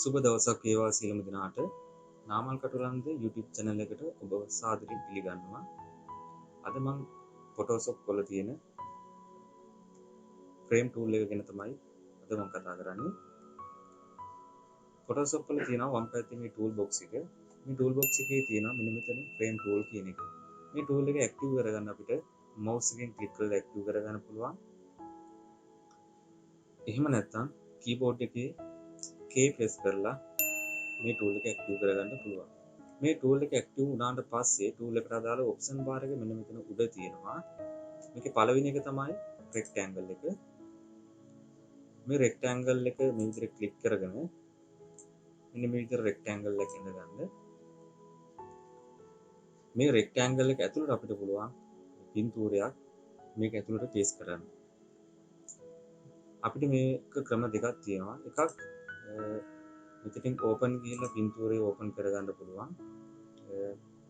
සුබ දවසක් වේවා සියලුම දෙනාට. නාමල් කටුලන්ද YouTube channel එකට ඔබ සාදරයෙන් පිළිගන්නවා. අද මම Photoshop වල තියෙන frame tool එක ගැන තමයි අද මම කතා කරන්නේ. Photoshop වල තියෙනවා වම් පැත්තේ මේ tool box එක. මේ tool box එකේ තියෙනවා මෙන්න මෙතන frame tool කියන එක. මේ tool එක active කරගන්න අපිට mouse එකෙන් click කරලා active කරගන්න පුළුවන්. එහෙම නැත්නම් keyboard එකේ K press කරලා මේ tool එක active කරගන්න පුළුවන්. මේ tool එක active වුණාට පස්සේ tool එකට අදාළ option bar එක මෙන්න මෙතන උඩ තියෙනවා. මේකේ පළවෙනි එක තමයි rectangle එක. මේ rectangle එක මේ විදිහට click කරගෙන මෙන්න මේ විදිහට rectangle එක ඉඳගන්න. මේ rectangle එක ඇතුළට අපිට පුළුවන් පින්තූරයක් මේක ඇතුළට paste කරන්න. අපිට මේක ක්‍රම දෙකක් තියෙනවා. එකක් මෙතනින් open ගිහලා පින්තූරය open කරගන්න පුළුවන්.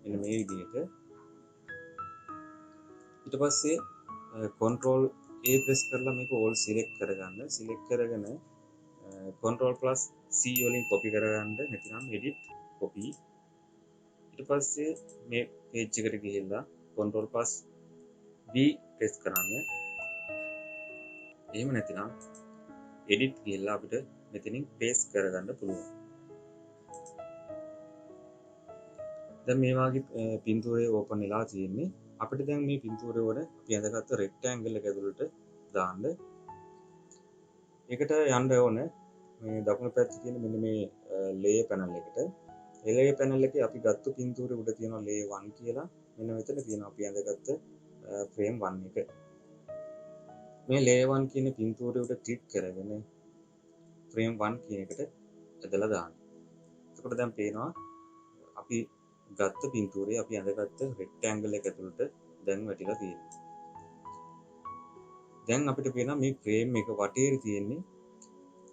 මෙන්න මේ විදිහට. ඊට පස්සේ control A press කරලා මේක all select කරගන්න. select කරගෙන control plus C වලින් copy කරගන්න. නැත්නම් edit copy. ඊට පස්සේ මේ page එකට ගිහිල්ලා control plus V press කරන්න. එහෙම නැත්නම් edit ගිහිල්ලා අපිට මෙතනින් paste කරගන්න පුළුවන්. දැන් මේ වගේ පින්තූරය open වෙලා තියෙන්නේ. අපිට දැන් මේ පින්තූරය වල අපි අඳගත්ත rectangle එක ඇතුළට දාන්න. ඒකට යන්න ඕන මේ දකුණු පැත්තේ තියෙන මෙන්න මේ layer panel එකට. ඒ layer panel එකේ අපි ගත්ත පින්තූරය උඩ තියෙනවා layer 1 කියලා. මෙන්න මෙතන තියෙනවා අපි අඳගත්ත frame 1 එක. මේ layer 1 කියන පින්තූරය උඩ ක්ලික් කරගෙන frame 1 කියන එකට ඇදලා දාන්න. එතකොට දැන් පේනවා අපි ගත්ත පින්තූරය අපි අඳගත්ත rectangle එක ඇතුළට දැන් වැටිලා තියෙනවා. දැන් අපිට පේනවා මේ frame එක වටේ තියෙන්නේ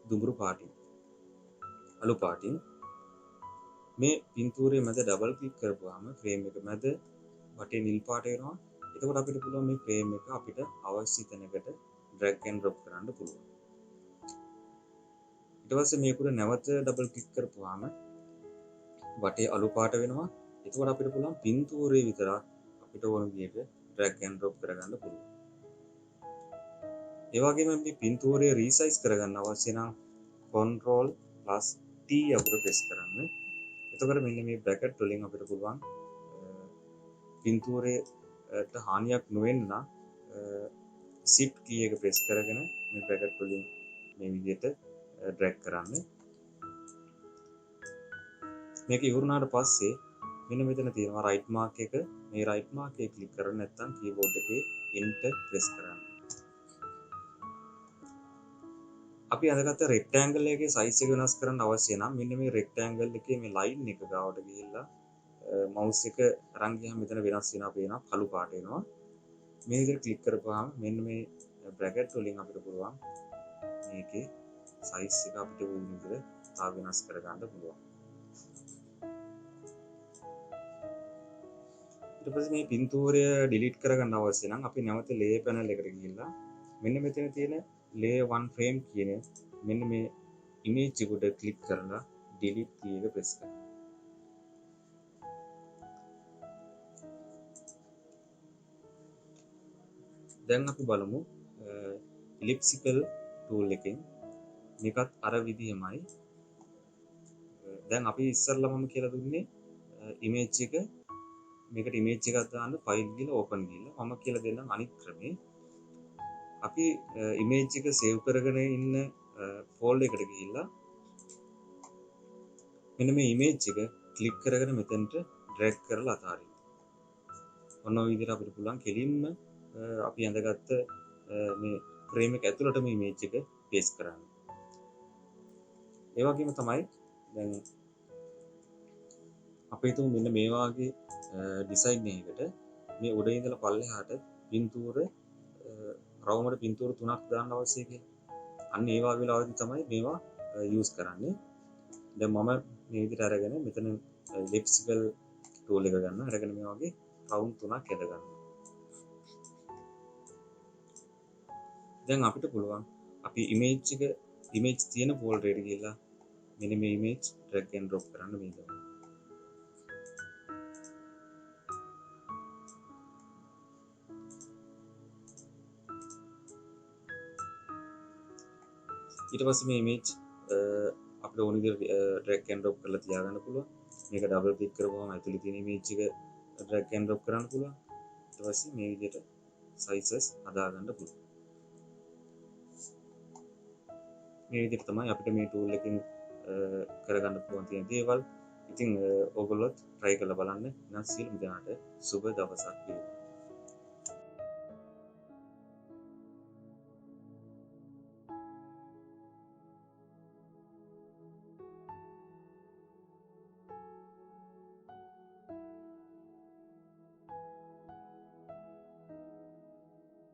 දුඹුරු පාටින්. අලු පාටින්. මේ පින්තූරයේ මැද ඩබල් ක්ලික් කරපුවාම frame එක මැද වටේ නිල් පාට වෙනවා. එතකොට අපිට පුළුවන් මේ frame එක අපිට අවශ්‍ය තැනකට drag and drop කරන්න පුළුවන්. ඊට පස්සේ මේක උඩ නැවත ඩබල් ක්ලික් කරපුවාම වටේ අලු පාට වෙනවා. එතකොට අපිට පුළුවන් පින්තූරයේ විතරක් අපිට ඕන විදිහට drag and drop කරගන්න පුළුවන්. ඒ වගේම මේ පින්තූරය resize කරගන්න අවශ්‍ය නම් control plus T අකුර press කරන්න. එතකොට මෙන්න මේ bracket වලින් අපිට පුළුවන් පින්තූරයට හානියක් නොවෙන්න නම් shift key එක press කරගෙන මේ bracket වලින් මේ විදිහට drag කරන්න. මේක ඉවරුනාට පස්සේ මෙන්න මෙතන තියෙනවා right mark එක. මේ right mark එක click කරලා නැත්නම් keyboard එකේ enter press කරන්න. අපි අඳගත්ත rectangle එකේ size එක වෙනස් කරන්න අවශ්‍ය නම් මෙන්න මේ rectangle එකේ මේ line එක ගාවට ගිහිල්ලා mouse එක අරන් ගියාම මෙතන වෙනස් වෙනවා පේනවා කළු පාට වෙනවා. මේ විදිහට click කරපුවාම මෙන්න මේ bracket වලින් අපිට පුළුවන් මේකේ size එක අපිට ඕන විදිහට තා වෙනස් කරගන්න පුළුවන්. ඊට පස්සේ මේ පින්තූරය delete කරගන්න අවශ්‍ය නම් අපි නැවත layer panel එකට ගිහිල්ලා මෙන්න මෙතන තියෙන layer 1 frame කියන මෙන්න මේ image එකට click කරලා delete key එක press කරන්න. දැන් අපි බලමු elliptical tool එකෙන් මේකත් අර විදිහමයි. දැන් අපි ඉස්සරළමම කියලා දුන්නේ image එක මේකට image එකක් දාන්න file ගිහලා open ගිහලා මම කියලා දෙන්නම් අනිත් ක්‍රමේ. අපි image එක save කරගෙන ඉන්න folder එකට ගිහිල්ලා මෙන්න මේ image එක click කරගෙන මෙතනට drag කරලා අතාරින්න. ඔන්න ඔය විදිහට අපිට පුළුවන් කෙලින්ම අපි අඳගත්ත මේ frame එක ඇතුළට මේ image එක paste කරන්න. ඒ වගේම තමයි දැන් අපි හිතමු මෙන්න මේ වාගේ design එකකට මේ උඩ ඉඳලා පල්ලෙහාට පින්තූර රවුමට පින්තූර 3ක් දාන්න අවශ්‍යයි කියලා. අන්න ඒ වගේ වෙලාවදී තමයි මේවා use කරන්නේ. දැන් මම මේ විදිහට අරගෙන මෙතන elliptical tool එක ගන්නවා. අරගෙන මේ වගේ round 3ක් ඇද ගන්නවා. දැන් අපිට පුළුවන් අපි image තියෙන folder එකට ගිහලා මෙන්න මේ image drag and drop කරන්න මේ ගමන්. ඊට පස්සේ මේ image අපිට ඕන විදිහට drag and drop කරලා තියාගන්න පුළුවන්. මේක double click කරපුවම ඇතුලේ තියෙන image එක drag and drop කරන්න පුළුවන්. ඊට පස්සේ මේ විදිහට sizes හදාගන්න පුළුවන්. මේ විදිහට තමයි අපිට මේ tool එකෙන් කරගන්න පුළුවන් තියෙන දේවල්. ඉතින් ඕගොල්ලොත් try කරලා බලන්න. එහෙනම් සියලුම දෙනාට සුබ දවසක් වේවා.